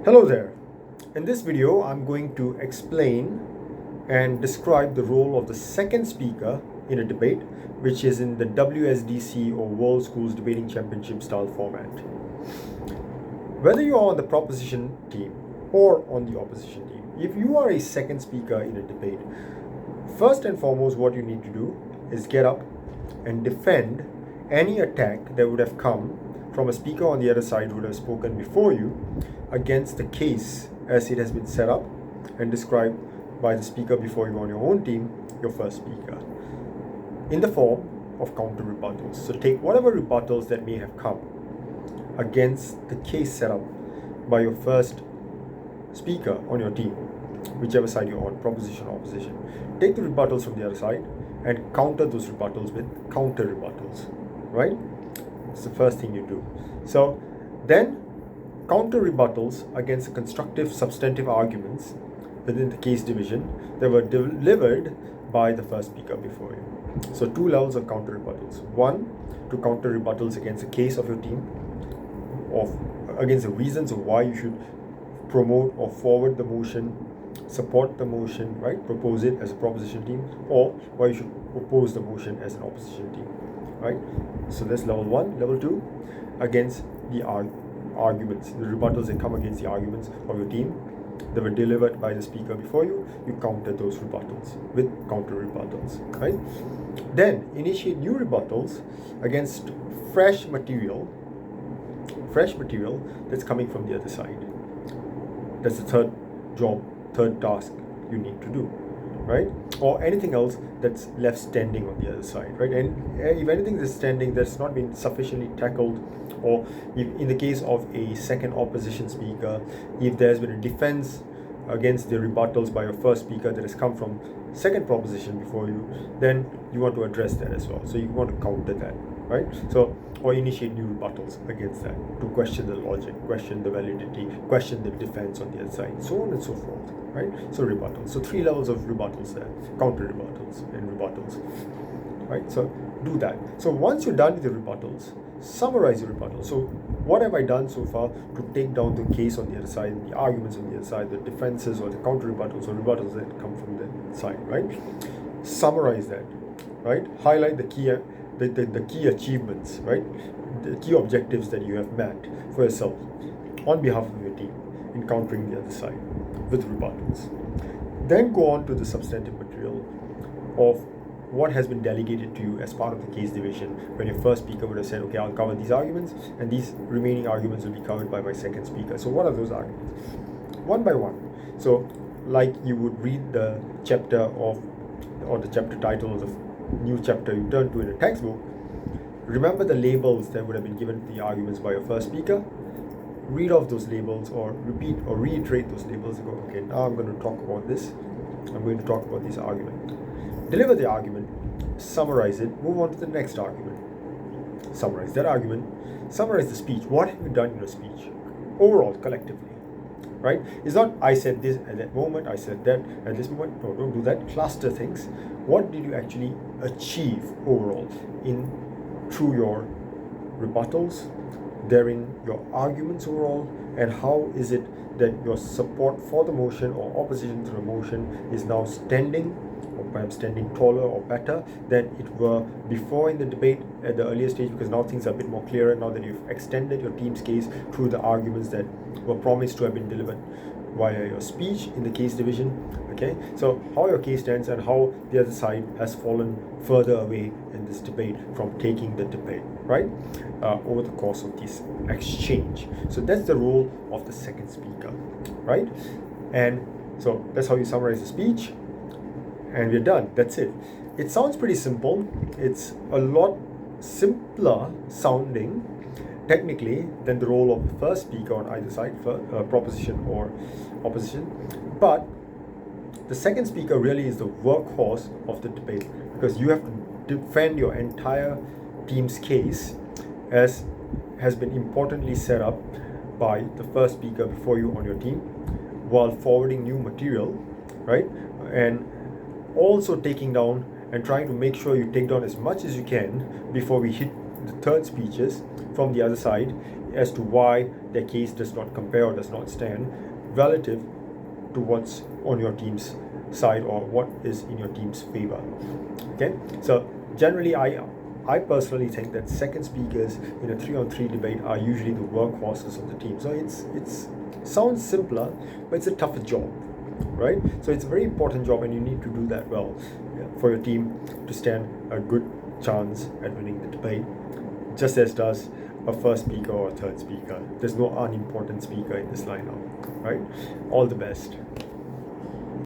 Hello there. In this video, I'm going to explain and describe the role of the second speaker in a debate, which is in the WSDC or World Schools Debating Championship style format. Whether you are on the proposition team or on the opposition team, if you are a second speaker in a debate, first and foremost, what you need to do is get up and defend any attack that would have come from a speaker on the other side who would have spoken before you against the case as it has been set up and described by the speaker before you on your own team, your first speaker, in the form of counter rebuttals. So take whatever rebuttals that may have come against the case set up by your first speaker on your team, whichever side you're on, proposition or opposition. Take the rebuttals from the other side and counter those rebuttals with counter rebuttals, right? It's the first thing you do. So then counter rebuttals against the constructive substantive arguments within the case division that were delivered by the first speaker before you. So two levels of counter rebuttals. One, to counter rebuttals against the case of your team, against the reasons of why you should promote or forward the motion, support the motion, right? Propose it as a proposition team, or why you should oppose the motion as an opposition team, right? So that's level one. Level two, against the arguments, the rebuttals that come against the arguments of your team that were delivered by the speaker before you, you counter those rebuttals with counter rebuttals, right? Then initiate new rebuttals against fresh material that's coming from the other side. That's the third task you need to do, right? Or anything else that's left standing on the other side, right? And if anything is standing that's not been sufficiently tackled, or if in the case of a second opposition speaker, if there's been a defense against the rebuttals by your first speaker that has come from second proposition before you, then you want to address that as well. So you want to counter that, right? So, or initiate new rebuttals against that to question the logic, question the validity, question the defense on the other side, so on and so forth, right? So rebuttals. So three levels of rebuttals there, counter rebuttals and rebuttals, right? So do that. So once you're done with the rebuttals, summarize your rebuttals. So what have I done so far to take down the case on the other side, the arguments on the other side, the defenses or the counter rebuttals or rebuttals that come from the side, right? Summarize that, right? Highlight the key achievements, right? The key objectives that you have met for yourself on behalf of your team in countering the other side with rebuttals. Then go on to the substantive material of what has been delegated to you as part of the case division, when your first speaker would have said, okay, I'll cover these arguments and these remaining arguments will be covered by my second speaker. So what are those arguments? One by one. So like you would read the chapter or the chapter title of the new chapter you turn to in a textbook, remember the labels that would have been given to the arguments by your first speaker, read off those labels or repeat or reiterate those labels and go, okay, now I'm going to talk about this, I'm going to talk about this argument. Deliver the argument, summarize it, move on to the next argument. Summarize that argument, summarize the speech. What have you done in your speech? Overall, collectively, right? It's not I said this at that moment, I said that at this moment. No, don't do that. Cluster things. What did you actually achieve overall through your rebuttals, therein your arguments overall, and how is it that your support for the motion or opposition to the motion is now standing, or perhaps standing taller or better than it were before in the debate at the earlier stage, because now things are a bit more clearer now that you've extended your team's case through the arguments that were promised to have been delivered via your speech in the case division. Okay, so how your case stands and how the other side has fallen further away in this debate from taking the debate, right, over the course of this exchange. So that's the role of the second speaker, right? And so that's how you summarize the speech, and we're done. That's it. It sounds pretty simple. It's a lot simpler sounding technically than the role of the first speaker on either side, for proposition or opposition. But the second speaker really is the workhorse of the debate, because you have to defend your entire team's case as has been importantly set up by the first speaker before you on your team, while forwarding new material, right? And also taking down and trying to make sure you take down as much as you can before we hit the third speeches from the other side as to why their case does not compare or does not stand relative to what's on your team's side or what is in your team's favor. Okay, so generally I personally think that second speakers in a 3-on-3 debate are usually the workhorses of the team. So it's sounds simpler, but it's a tougher job, right? So it's a very important job, and you need to do that well for your team to stand a good chance at winning the debate, just as does a first speaker or a third speaker. There's no unimportant speaker in this lineup, right? All the best.